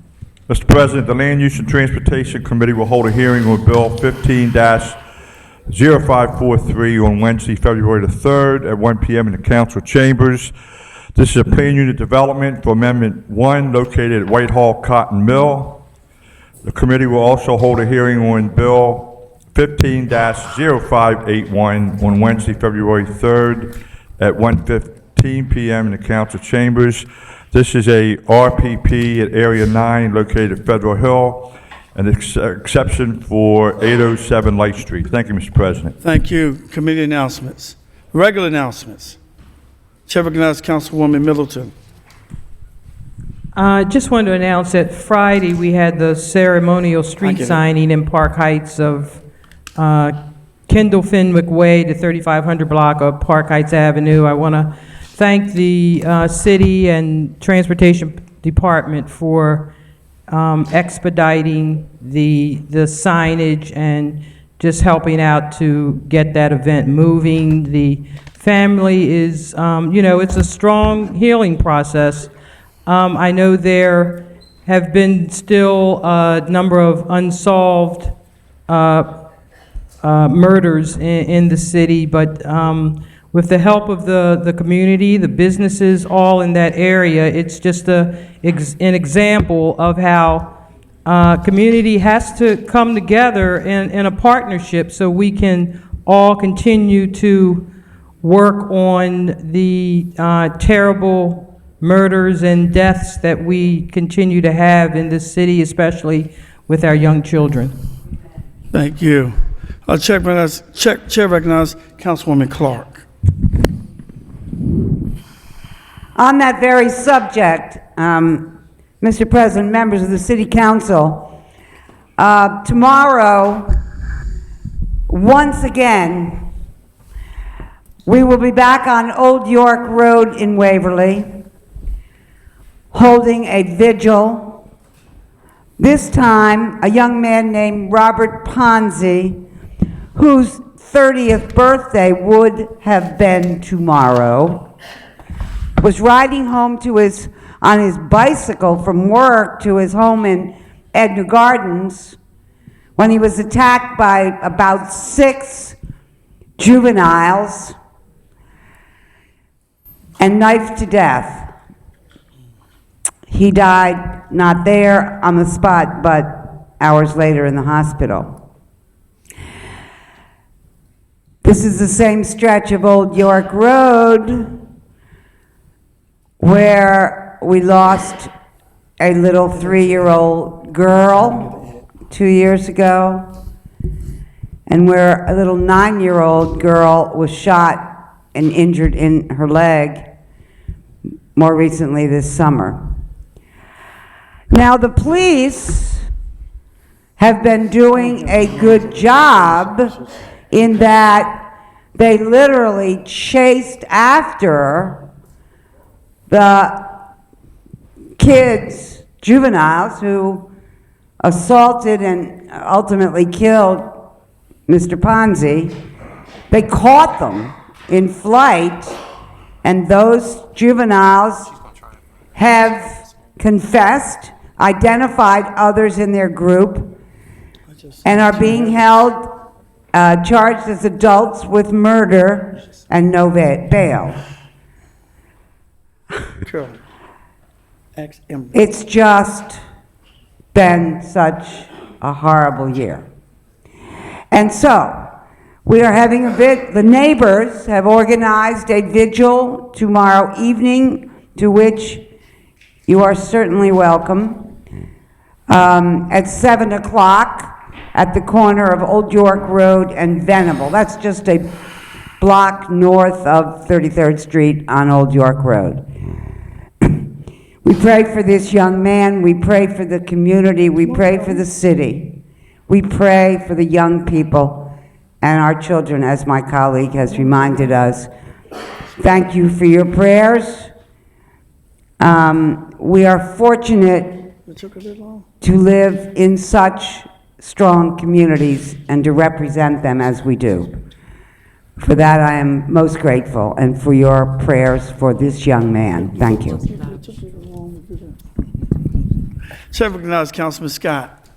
Mr. President, the Land Use and Transportation Committee will hold a hearing on Bill 15-0543 on Wednesday, February the 3rd at 1 p.m. in the council chambers. This is a plan unit development for Amendment 1 located at Whitehall Cotton Mill. The committee will also hold a hearing on Bill 15-0581 on Wednesday, February 3rd at 1:15 p.m. in the council chambers. This is a RPP at Area 9 located at Federal Hill, an exception for 807 Light Street. Thank you, Mr. President. Thank you. Committee announcements. Regular announcements. Chair recognizes Councilwoman Middleton. I just wanted to announce that Friday we had the ceremonial street signing in Park Heights of Kendall Fenwick Way to 3500 block of Park Heights Avenue. I want to thank the city and transportation department for expediting the signage and just helping out to get that event moving. The family is, it's a strong healing process. I know there have been still a number of unsolved murders in the city, but with the help of the community, the businesses, all in that area, it's just an example of how community has to come together in a partnership so we can all continue to work on the terrible murders and deaths that we continue to have in this city, especially with our young children. Thank you. Chair recognizes Councilwoman Clark. On that very subject, Mr. President, members of the City Council, tomorrow, once again, we will be back on Old York Road in Waverly, holding a vigil. This time, a young man named Robert Ponzi, whose 30th birthday would have been tomorrow, was riding home on his bicycle from work to his home in Edna Gardens when he was attacked by about 6 juveniles and knifed to death. He died not there on the spot, but hours later in the hospital. This is the same stretch of Old York Road where we lost a little 3-year-old girl 2 years ago, and where a little 9-year-old girl was shot and injured in her leg more recently this summer. Now, the police have been doing a good job in that they literally chased after the kids, juveniles, who assaulted and ultimately killed Mr. Ponzi. They caught them in flight, and those juveniles have confessed, identified others in their group, and are being held, charged as adults with murder and no bail. It's just been such a horrible year. And so, we are having the neighbors have organized a vigil tomorrow evening, to which you are certainly welcome, at 7 o'clock at the corner of Old York Road and Venable. That's just a block north of 33rd Street on Old York Road. We pray for this young man, we pray for the community, we pray for the city. We pray for the young people and our children, as my colleague has reminded us. Thank you for your prayers. We are fortunate to live in such strong communities and to represent them as we do. For that, I am most grateful, and for your prayers for this young man. Thank you. Chair recognizes Councilman Scott.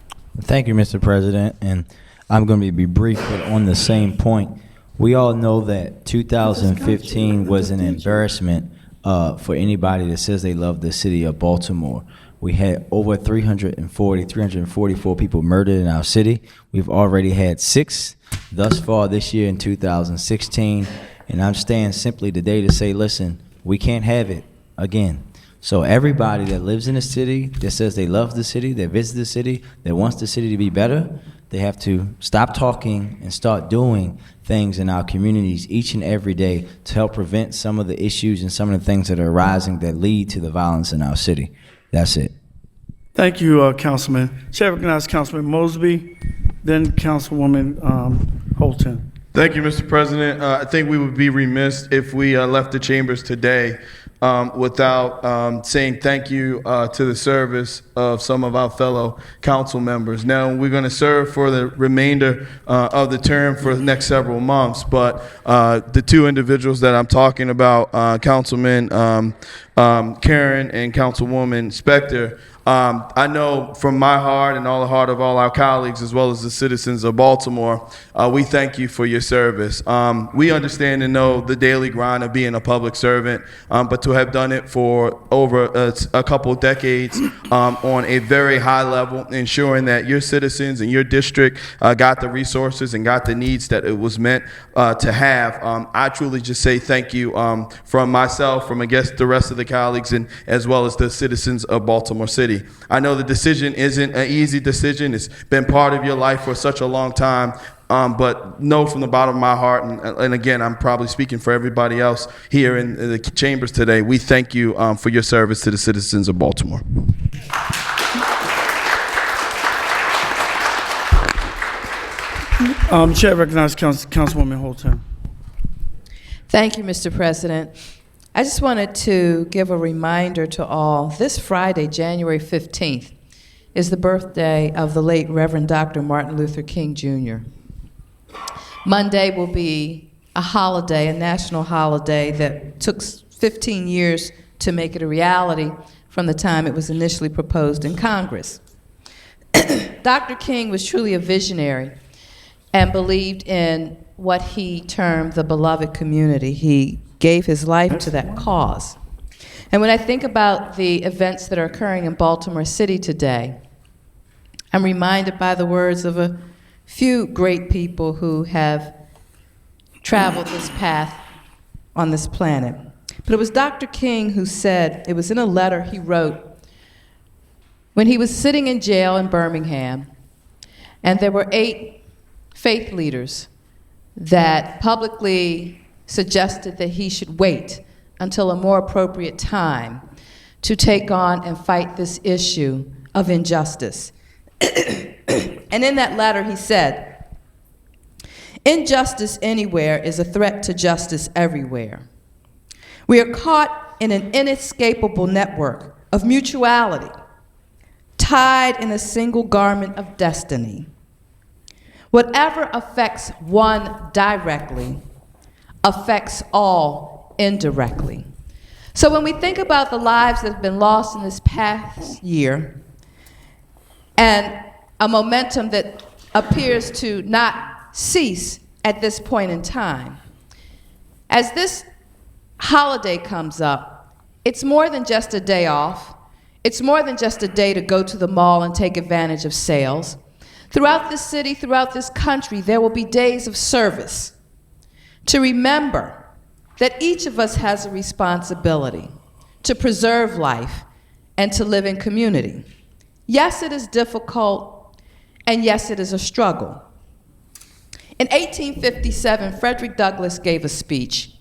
Thank you, Mr. President, and I'm going to be brief, but on the same point. We all know that 2015 was an embarrassment for anybody that says they love the city of Baltimore. We had over 344 people murdered in our city. We've already had 6 thus far this year in 2016, and I'm staying simply today to say, listen, we can't have it again. So everybody that lives in the city, that says they love the city, that visits the city, that wants the city to be better, they have to stop talking and start doing things in our communities each and every day to help prevent some of the issues and some of the things that are arising that lead to the violence in our city. That's it. Thank you, Councilman. Chair recognizes Councilman Mosby, then Councilwoman Holton. Thank you, Mr. President. I think we would be remiss if we left the chambers today without saying thank you to the service of some of our fellow council members. Now, we're going to serve for the remainder of the term for the next several months, but the 2 individuals that I'm talking about, Councilman Karen and Councilwoman Spector, I know from my heart and all the heart of all our colleagues, as well as the citizens of Baltimore, we thank you for your service. We understand and know the daily grind of being a public servant, but to have done it for over a couple of decades on a very high level, ensuring that your citizens and your district got the resources and got the needs that it was meant to have. I truly just say thank you from myself, from I guess the rest of the colleagues, and as well as the citizens of Baltimore City. I know the decision isn't an easy decision. It's been part of your life for such a long time. But know from the bottom of my heart, and again, I'm probably speaking for everybody else here in the chambers today, we thank you for your service to the citizens of Baltimore. Chair recognizes Councilwoman Holton. Thank you, Mr. President. I just wanted to give a reminder to all. This Friday, January 15th, is the birthday of the late Reverend Dr. Martin Luther King, Jr. Monday will be a holiday, a national holiday that took 15 years to make it a reality from the time it was initially proposed in Congress. Dr. King was truly a visionary and believed in what he termed the beloved community. He gave his life to that cause. And when I think about the events that are occurring in Baltimore City today, I'm reminded by the words of a few great people who have traveled this path on this planet. But it was Dr. King who said, it was in a letter he wrote when he was sitting in jail in Birmingham, and there were 8 faith leaders that publicly suggested that he should wait until a more appropriate time to take on and fight this issue of injustice. And in that letter he said, "Injustice anywhere is a threat to justice everywhere. We are caught in an inescapable network of mutuality, tied in a single garment of destiny. Whatever affects one directly affects all indirectly." So when we think about the lives that have been lost in this past year and a momentum that appears to not cease at this point in time, as this holiday comes up, it's more than just a day off. It's more than just a day to go to the mall and take advantage of sales. Throughout this city, throughout this country, there will be days of service to remember that each of us has a responsibility to preserve life and to live in community. Yes, it is difficult, and yes, it is a struggle. In 1857, Frederick Douglass gave a speech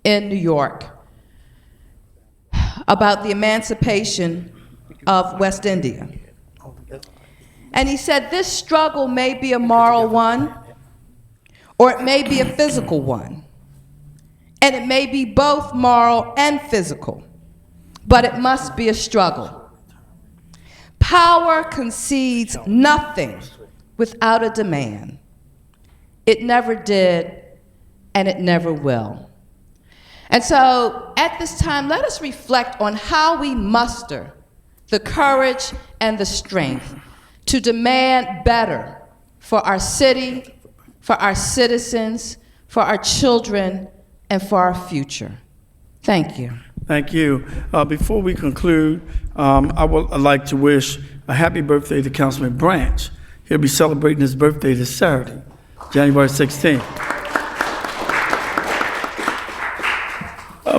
in New York about the emancipation of West India. And he said, this struggle may be a moral one, or it may be a physical one. And it may be both moral and physical, but it must be a struggle. Power concedes nothing without a demand. It never did, and it never will. And so at this time, let us reflect on how we muster the courage and the strength to demand better for our city, for our citizens, for our children, and for our future. Thank you. Thank you. Before we conclude, I would like to wish a happy birthday to Councilman Branch. He'll be celebrating his birthday this Saturday, January 16th.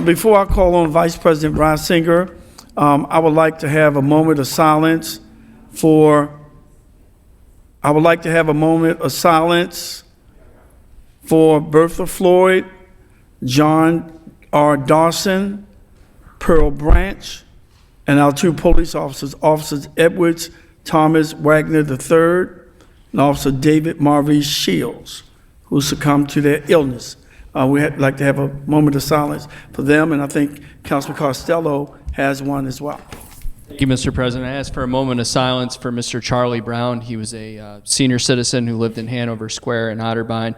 Before I call on Vice President Reisinger, I would like to have a moment of silence for Bertha Floyd, John R. Dawson, Pearl Branch, and our two police officers, Officers Edwards Thomas Wagner III and Officer David Maurice Shields, who succumbed to their illness. We'd like to have a moment of silence for them, and I think Councilman Costello has one as well. Thank you, Mr. President. I ask for a moment of silence for Mr. Charlie Brown. He was a senior citizen who lived in Hanover Square in Otterbein,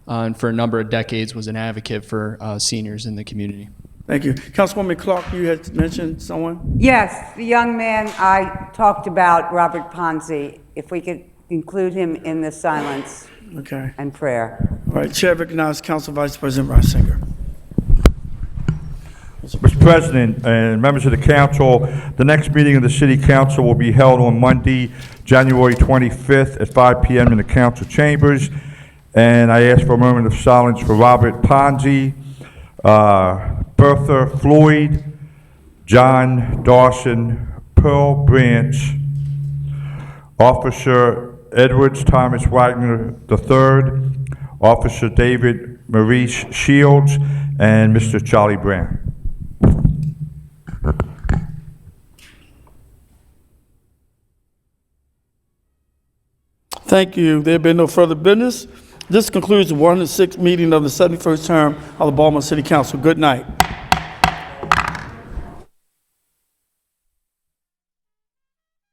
and for a number of decades was an advocate for seniors in the community. Thank you. Councilwoman Clark, you had mentioned someone? Yes, the young man I talked about, Robert Ponzi, if we could include him in the silence and prayer. All right, Chair recognizes Council Vice President Reisinger. Mr. President and members of the council, the next meeting of the City Council will be held on Monday, January 25th at 5 p.m. in the council chambers. And I ask for a moment of silence for Robert Ponzi, Bertha Floyd, John Dawson, Pearl Branch, Officer Edwards Thomas Wagner III, Officer David Maurice Shields, and Mr. Charlie Brown. Thank you. There being no further business, this concludes the 106th meeting of the 71st term of the Baltimore City Council. Good night.